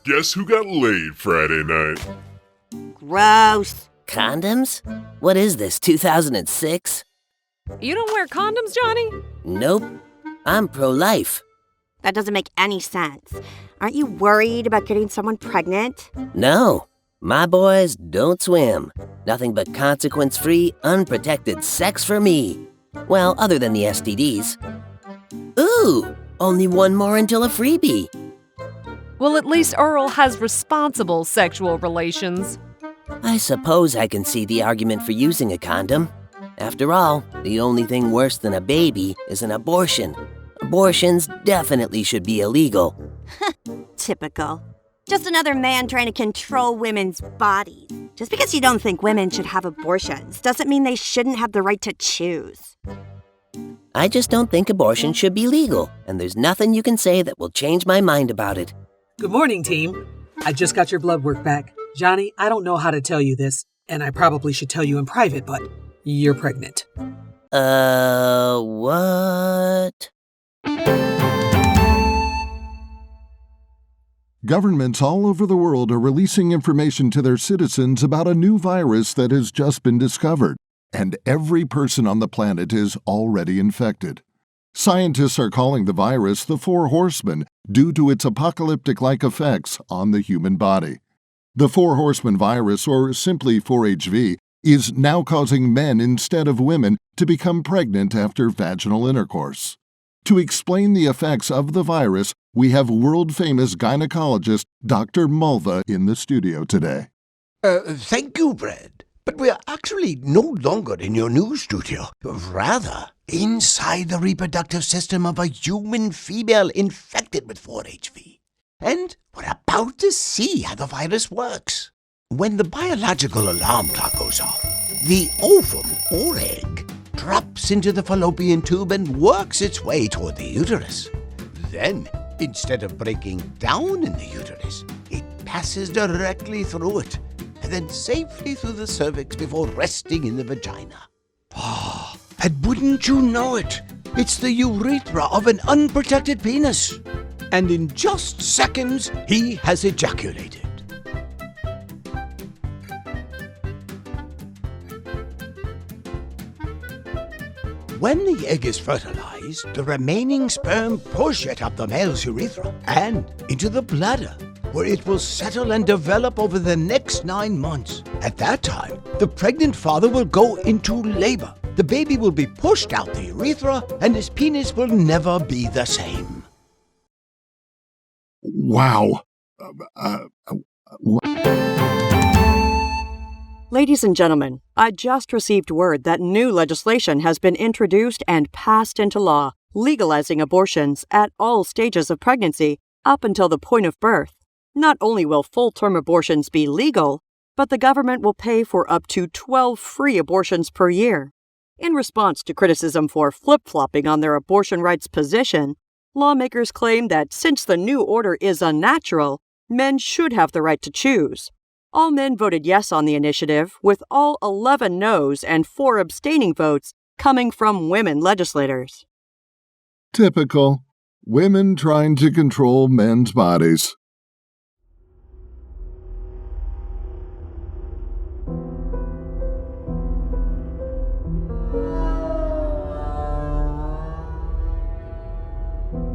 Guess who got laid Friday night? Gross. Condoms? What is this, 2006? You don't wear condoms, Johnny? Nope. I'm pro-life. That doesn't make any sense. Aren't you worried about getting someone pregnant? No. My boys don't swim. Nothing but consequence-free, unprotected sex for me. Well, other than the STDs. Ooh! Only one more until a freebie. Well, at least Earl has responsible sexual relations. I suppose I can see the argument for using a condom. After all, the only thing worse than a baby is an abortion. Abortions definitely should be illegal. Typical. Just another man trying to control women's bodies. Just because you don't think women should have abortions doesn't mean they shouldn't have the right to choose. I just don't think abortion should be legal, and there's nothing you can say that will change my mind about it. Good morning, team. I just got your blood work back. Johnny, I don't know how to tell you this, and I probably should tell you in private, but you're pregnant. What? Governments all over the world are releasing information to their citizens about a new virus that has just been discovered, and every person on the planet is already infected. Scientists are calling the virus the Four Horsemen due to its apocalyptic-like effects on the human body. The Four Horsemen virus, or simply 4HV, is now causing men instead of women to become pregnant after vaginal intercourse. To explain the effects of the virus, we have world-famous gynecologist Dr. Mulva in the studio today. Thank you, Brad. But we're actually no longer in your new studio. Rather, inside the reproductive system of a human female infected with 4HV. And we're about to see how the virus works. When the biological alarm clock goes off, the ovum or egg drops into the fallopian tube and works its way toward the uterus. Then, instead of breaking down in the uterus, it passes directly through it, and then safely through the cervix before resting in the vagina. And wouldn't you know it, it's the urethra of an unprotected penis. And in just seconds, he has ejaculated. When the egg is fertilized, the remaining sperm push it up the male's urethra and into the bladder, where it will settle and develop over the next 9 months. At that time, the pregnant father will go into labor. The baby will be pushed out the urethra, and his penis will never be the same. Wow. Ladies and gentlemen, I just received word that new legislation has been introduced and passed into law, legalizing abortions at all stages of pregnancy up until the point of birth. Not only will full-term abortions be legal, but the government will pay for up to 12 free abortions per year. In response to criticism for flip-flopping on their abortion rights position, lawmakers claim that since the new order is unnatural, men should have the right to choose. All men voted yes on the initiative, with all 11 noes and 4 abstaining votes coming from women legislators. Typical. Women trying to control men's bodies.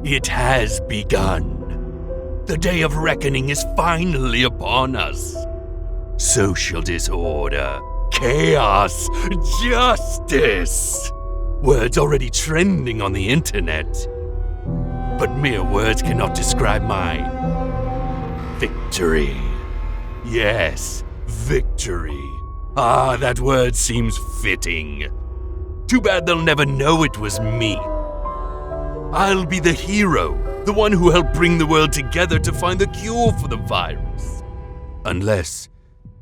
It has begun. The day of reckoning is finally upon us. Social disorder, chaos, justice. Words already trending on the internet. But mere words cannot describe my victory. Yes, victory. Ah, that word seems fitting. Too bad they'll never know it was me. I'll be the hero, the one who helped bring the world together to find the cure for the virus. Unless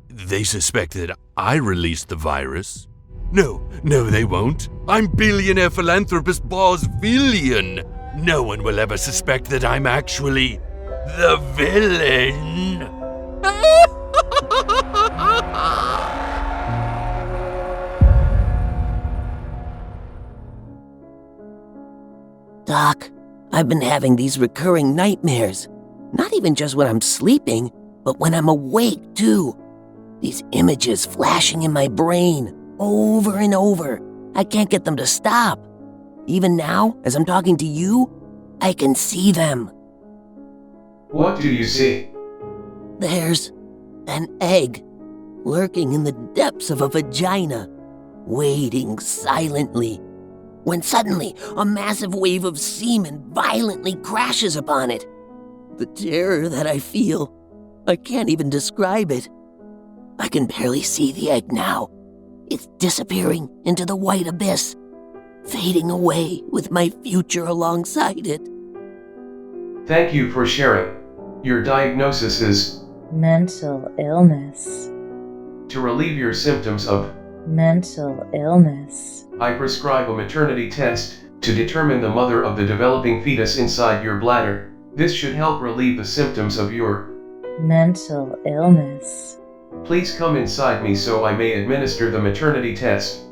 they suspect that I released the virus. No, they won't. I'm Billionaire Philanthropist Boz Villian. No one will ever suspect that I'm actually the villain. Doc, I've been having these recurring nightmares. Not even just when I'm sleeping, but when I'm awake, too. These images flashing in my brain, over and over. I can't get them to stop. Even now, as I'm talking to you, I can see them. What do you see? There's an egg lurking in the depths of a vagina, waiting silently, when suddenly a massive wave of semen violently crashes upon it. The terror that I feel, I can't even describe it. I can barely see the egg now. It's disappearing into the white abyss, fading away with my future alongside it. Thank you for sharing. Your diagnosis is mental illness. to relieve your symptoms of Mental illness. I prescribe a maternity test to determine the mother of the developing fetus inside your bladder. This should help relieve the symptoms of your Mental illness. Please come inside me so I may administer the maternity test.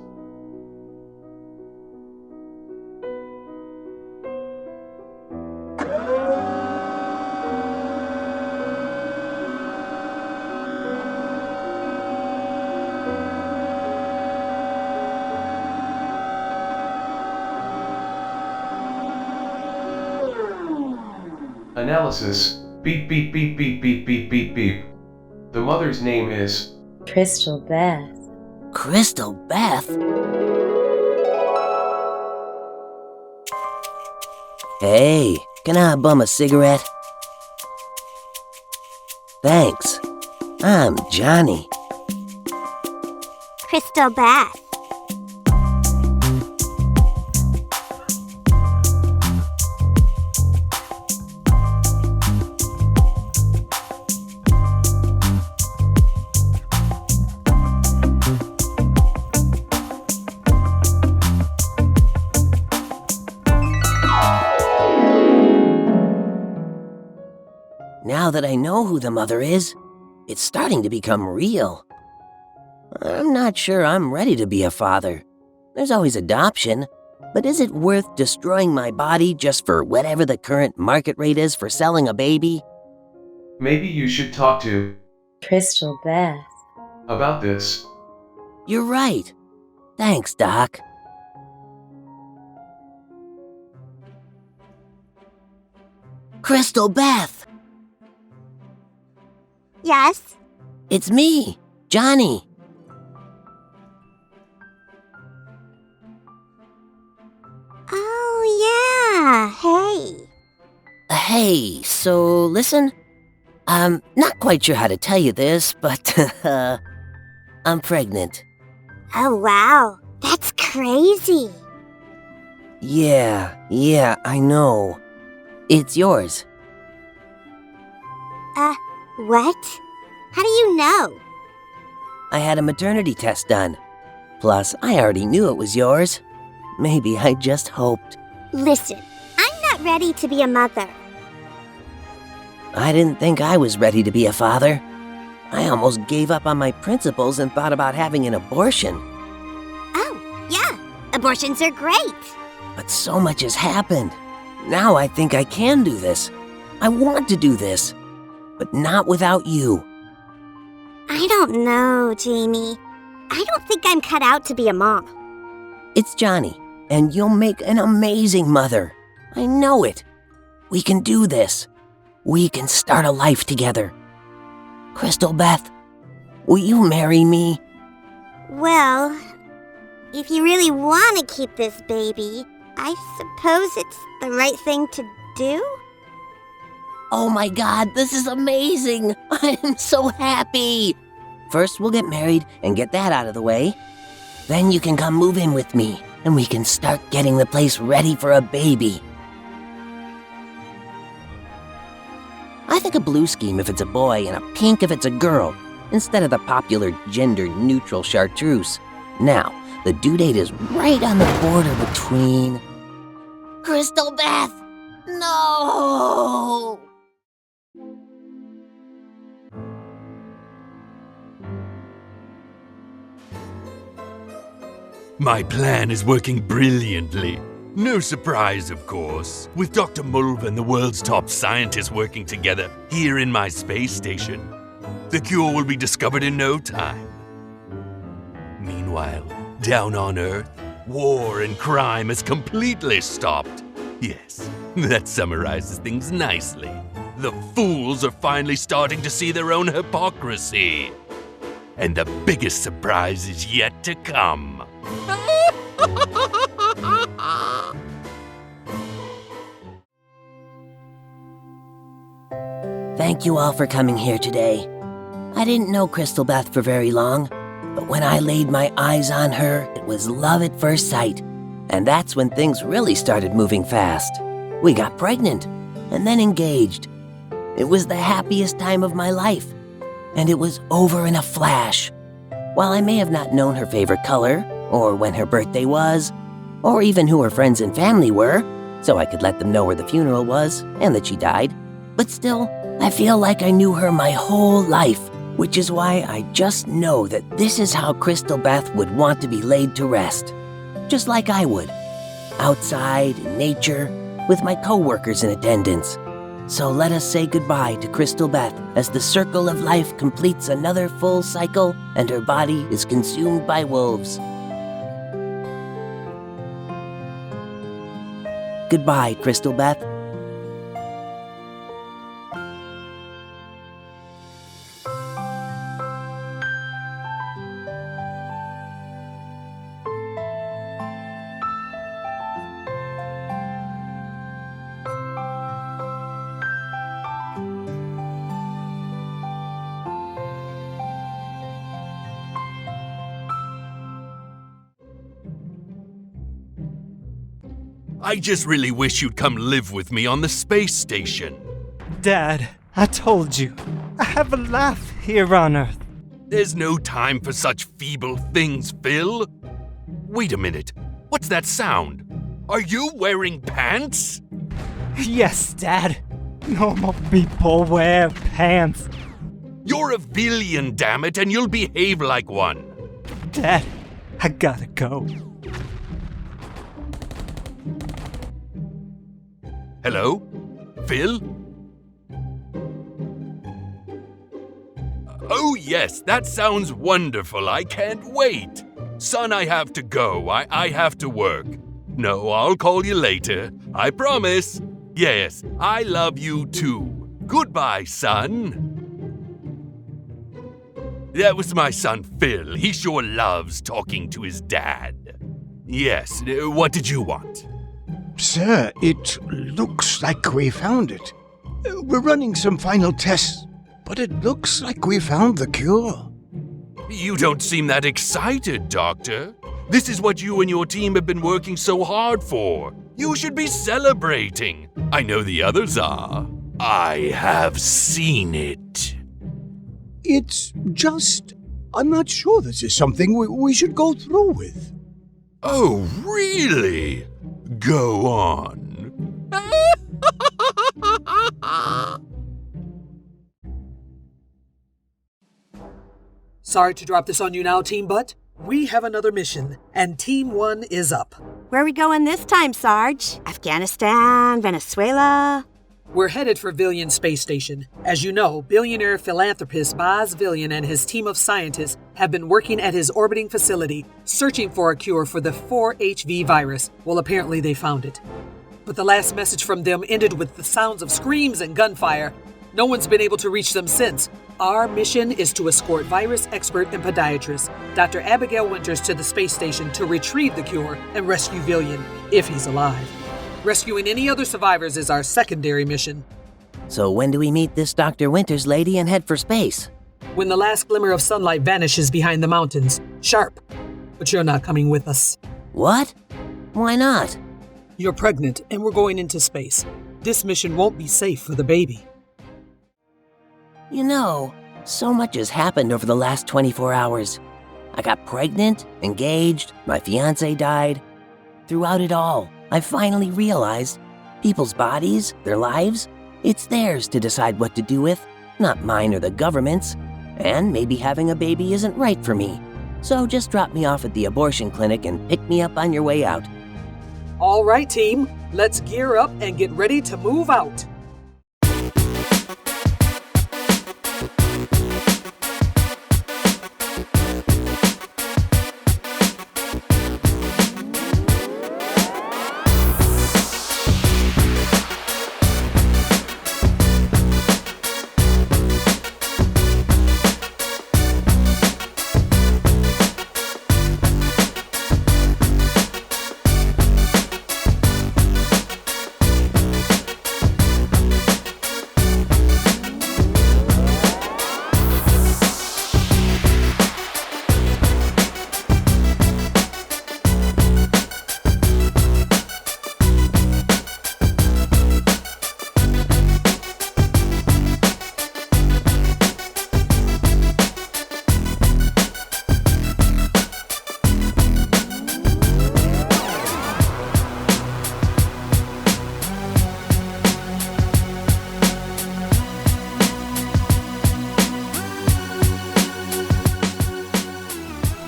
Analysis. Beep beep beep beep beep beep beep beep. The mother's name is Crystal Beth. Crystal Beth? Hey, can I bum a cigarette? Thanks. I'm Johnny. Crystal Beth. Now that I know who the mother is, it's starting to become real. I'm not sure I'm ready to be a father. There's always adoption, but is it worth destroying my body just for whatever the current market rate is for selling a baby? Maybe you should talk to Crystal Beth. about this. You're right. Thanks, Doc. Crystal Beth! Yes? It's me, Johnny. Oh, yeah. Hey. Hey, so listen, I'm not quite sure how to tell you this, but I'm pregnant. Oh, wow. That's crazy. Yeah, I know. It's yours. What? How do you know? I had a maternity test done. Plus, I already knew it was yours. Maybe I just hoped. Listen, I'm not ready to be a mother. I didn't think I was ready to be a father. I almost gave up on my principles and thought about having an abortion. Oh, yeah. Abortions are great. But so much has happened. Now I think I can do this. I want to do this. But not without you. I don't know, Jamie. I don't think I'm cut out to be a mom. It's Johnny, and you'll make an amazing mother. I know it. We can do this. We can start a life together. Crystal Beth, will you marry me? Well, if you really want to keep this baby, I suppose it's the right thing to do? Oh my God, this is amazing! I'm so happy! First, we'll get married and get that out of the way. Then you can come move in with me, and we can start getting the place ready for a baby. I think a blue scheme if it's a boy and a pink if it's a girl, instead of the popular gender-neutral chartreuse. Now, the due date is right on the border between... Crystal Beth! No! My plan is working brilliantly. No surprise, of course, with Dr. Mulva and the world's top scientists working together here in my space station. The cure will be discovered in no time. Meanwhile, down on Earth, war and crime has completely stopped. Yes, that summarizes things nicely. The fools are finally starting to see their own hypocrisy. And the biggest surprise is yet to come. Thank you all for coming here today. I didn't know Crystal Beth for very long, but when I laid my eyes on her, it was love at first sight. And that's when things really started moving fast. We got pregnant, and then engaged. It was the happiest time of my life, and it was over in a flash. While I may have not known her favorite color, or when her birthday was, or even who her friends and family were, so I could let them know where the funeral was and that she died, but still, I feel like I knew her my whole life, which is why I just know that this is how Crystal Beth would want to be laid to rest. Just like I would. Outside, in nature, with my co-workers in attendance. So let us say goodbye to Crystal Beth as the circle of life completes another full cycle and her body is consumed by wolves. Goodbye, Crystal Beth. I just really wish you'd come live with me on the space station. Dad, I told you. I have a laugh here on Earth. There's no time for such feeble things, Phil. Wait a minute. What's that sound? Are you wearing pants? Yes, Dad. Normal people wear pants. You're a villain, damn it, and you'll behave like one. Dad, I gotta go. Hello? Phil? Oh yes, that sounds wonderful. I can't wait. Son, I have to go. I have to work. No, I'll call you later. I promise. Yes, I love you too. Goodbye, son. That was my son, Phil. He sure loves talking to his dad. Yes, what did you want? Sir, it looks like we found it. We're running some final tests, but it looks like we found the cure. You don't seem that excited, Doctor. This is what you and your team have been working so hard for. You should be celebrating. I know the others are. I have seen it. It's just, I'm not sure this is something we should go through with. Oh, really? Go on. Sorry to drop this on you now, Team Butt. We have another mission, and Team 1 is up. Where are we going this time, Sarge? Afghanistan, Venezuela? We're headed for Villian Space Station. As you know, billionaire philanthropist Boz Villian and his team of scientists have been working at his orbiting facility, searching for a cure for the 4HV virus. Well, apparently they found it. But the last message from them ended with the sounds of screams and gunfire. No one's been able to reach them since. Our mission is to escort virus expert and podiatrist Dr. Abigail Winters to the space station to retrieve the cure and rescue Villian, if he's alive. Rescuing any other survivors is our secondary mission. So when do we meet this Dr. Winters lady and head for space? When the last glimmer of sunlight vanishes behind the mountains. Sharp. But you're not coming with us. What? Why not? You're pregnant, and we're going into space. This mission won't be safe for the baby. You know, so much has happened over the last 24 hours. I got pregnant, engaged, my fiancé died. Throughout it all, I finally realized people's bodies, their lives, it's theirs to decide what to do with, not mine or the government's. And maybe having a baby isn't right for me. So just drop me off at the abortion clinic and pick me up on your way out. All right, team, let's gear up and get ready to move out.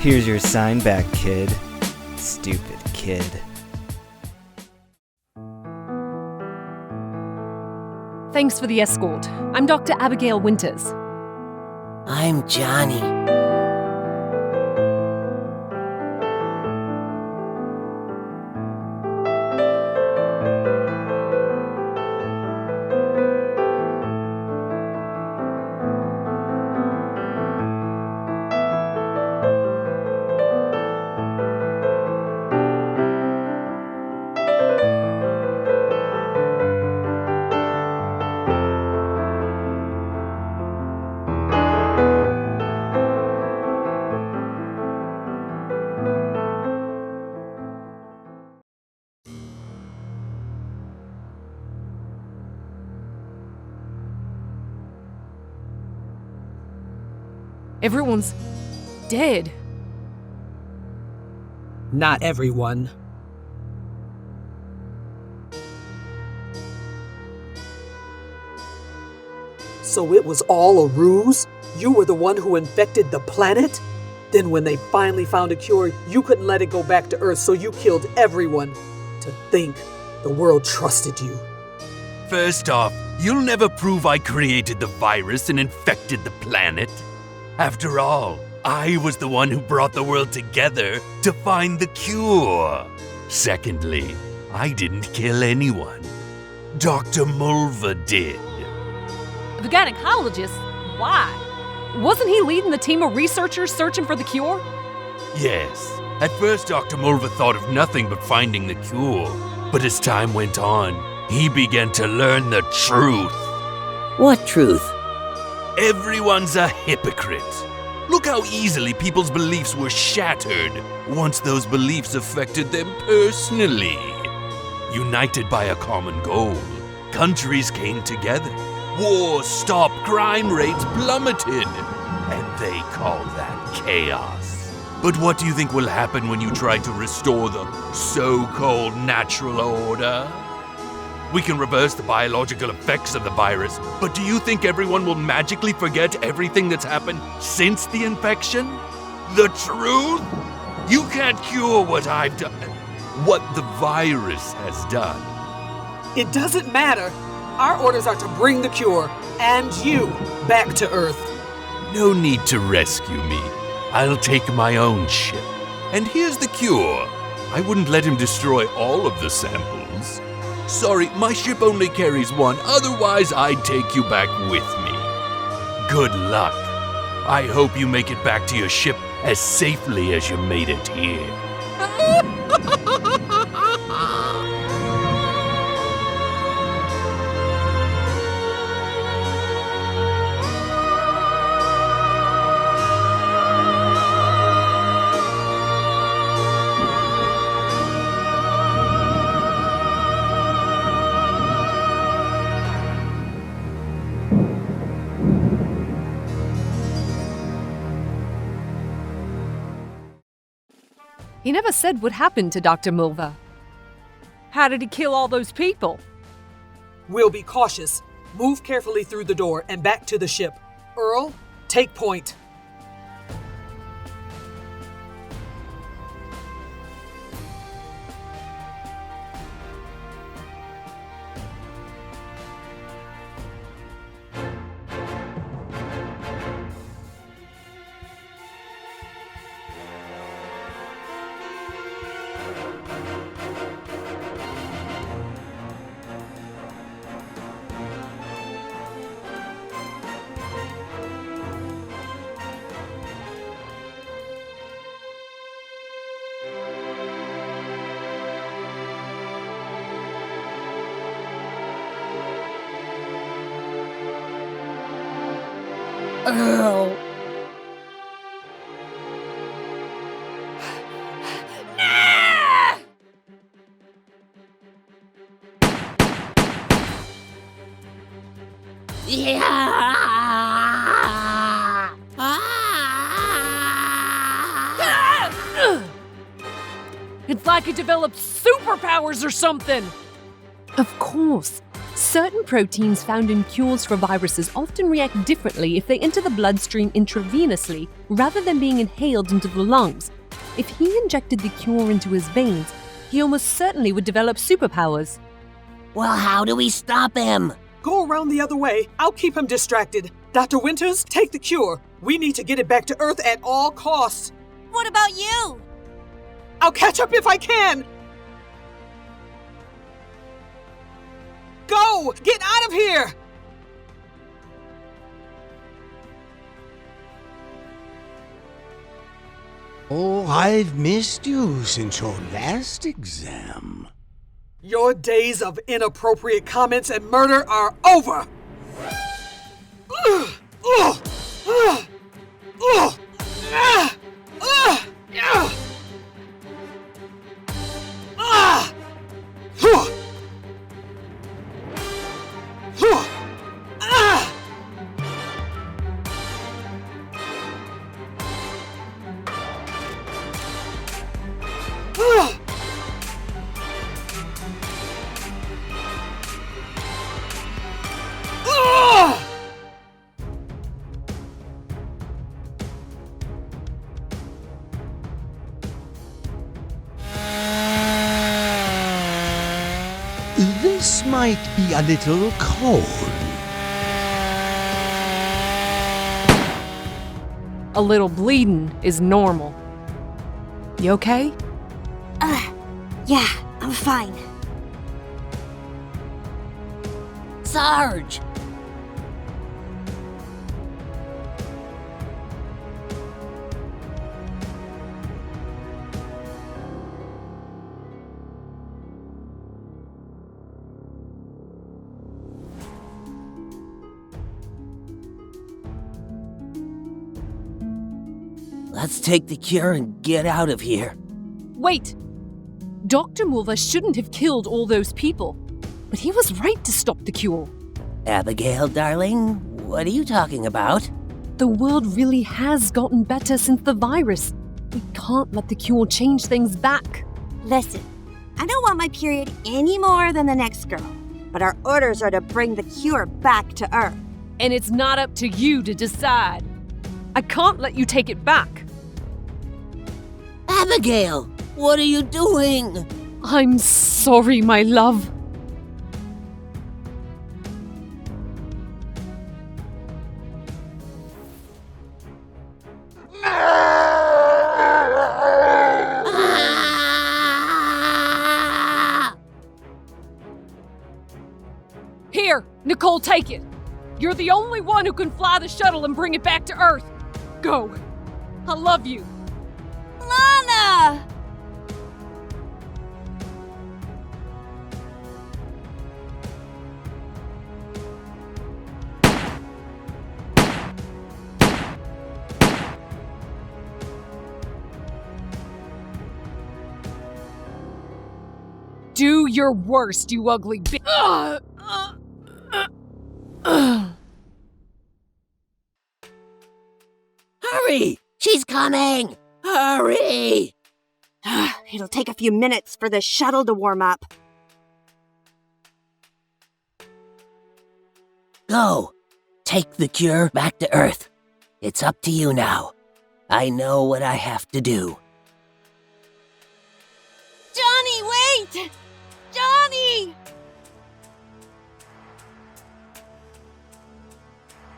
Here's your sign back, kid. Stupid kid. Thanks for the escort. I'm Dr. Abigail Winters. I'm Johnny. Everyone's dead. Not everyone. So it was all a ruse? You were the one who infected the planet? Then when they finally found a cure, you couldn't let it go back to Earth, so you killed everyone. To think the world trusted you. First off, you'll never prove I created the virus and infected the planet. After all, I was the one who brought the world together to find the cure. Secondly, I didn't kill anyone. Dr. Mulva did. The gynecologist? Why? Wasn't he leading the team of researchers searching for the cure? Yes. At first, Dr. Mulva thought of nothing but finding the cure. But as time went on, he began to learn the truth. What truth? Everyone's a hypocrite. Look how easily people's beliefs were shattered once those beliefs affected them personally. United by a common goal, countries came together. War stopped, crime rates plummeted, and they call that chaos. But what do you think will happen when you try to restore the so-called natural order? We can reverse the biological effects of the virus, but do you think everyone will magically forget everything that's happened since the infection? The truth? You can't cure what I've done, what the virus has done. It doesn't matter. Our orders are to bring the cure, and you, back to Earth. No need to rescue me. I'll take my own ship. And here's the cure. I wouldn't let him destroy all of the samples. Sorry, my ship only carries one, otherwise I'd take you back with me. Good luck. I hope you make it back to your ship as safely as you made it here. He never said what happened to Dr. Mulva. How did he kill all those people? We'll be cautious. Move carefully through the door and back to the ship. Earl, take point. Oh. Yeah! It's like it developed superpowers or something! Of course. Certain proteins found in cures for viruses often react differently if they enter the bloodstream intravenously rather than being inhaled into the lungs. If he injected the cure into his veins, he almost certainly would develop superpowers. Well, how do we stop him? Go around the other way. I'll keep him distracted. Dr. Winters, take the cure. We need to get it back to Earth at all costs. What about you? I'll catch up if I can. Go! Get out of here! Oh, I've missed you since your last exam. Your days of inappropriate comments and murder are over! This might be a little cold. A little bleeding is normal. You okay? Yeah, I'm fine. Sarge! Let's take the cure and get out of here. Wait! Dr. Mulver shouldn't have killed all those people, but he was right to stop the cure. Abigail, darling, what are you talking about? The world really has gotten better since the virus. We can't let the cure change things back. Listen, I don't want my period any more than the next girl, but our orders are to bring the cure back to Earth. And it's not up to you to decide. I can't let you take it back. Abigail, what are you doing? I'm sorry, my love. Here, Nicole, take it. You're the only one who can fly the shuttle and bring it back to Earth. Go. I love you. Lana! Do your worst, you ugly bitch. Hurry! She's coming! Hurry! It'll take a few minutes for the shuttle to warm up. Go! Take the cure back to Earth. It's up to you now. I know what I have to do. Johnny, wait! Johnny!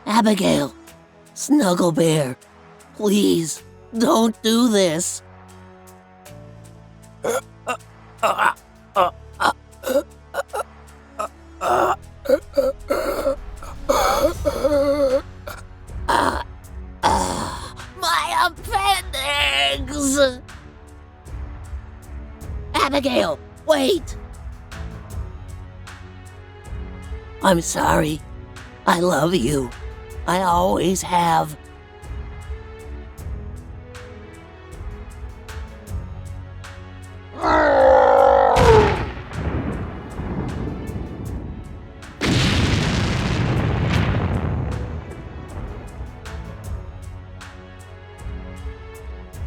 Abigail, Snuggle Bear, please, don't do this. My appendix! Abigail, wait! I'm sorry. I love you. I always have.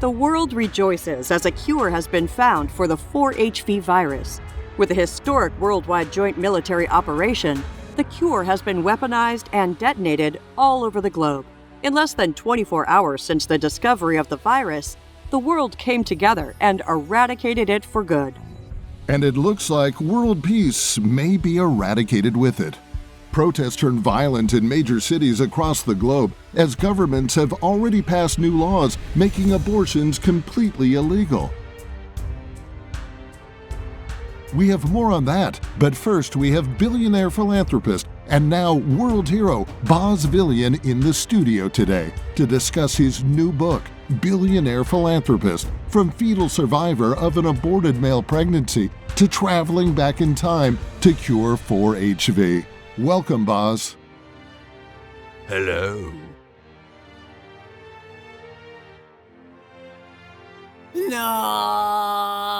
The world rejoices as a cure has been found for the 4HV virus. With a historic worldwide joint military operation, the cure has been weaponized and detonated all over the globe. In less than 24 hours since the discovery of the virus, the world came together and eradicated it for good. And it looks like world peace may be eradicated with it. Protests turned violent in major cities across the globe as governments have already passed new laws making abortions completely illegal. We have more on that, but first we have billionaire philanthropist and now world hero Boz Villian in the studio today to discuss his new book, Billionaire Philanthropist, from fetal survivor of an aborted male pregnancy to traveling back in time to cure 4HV. Welcome, Boz. Hello. No!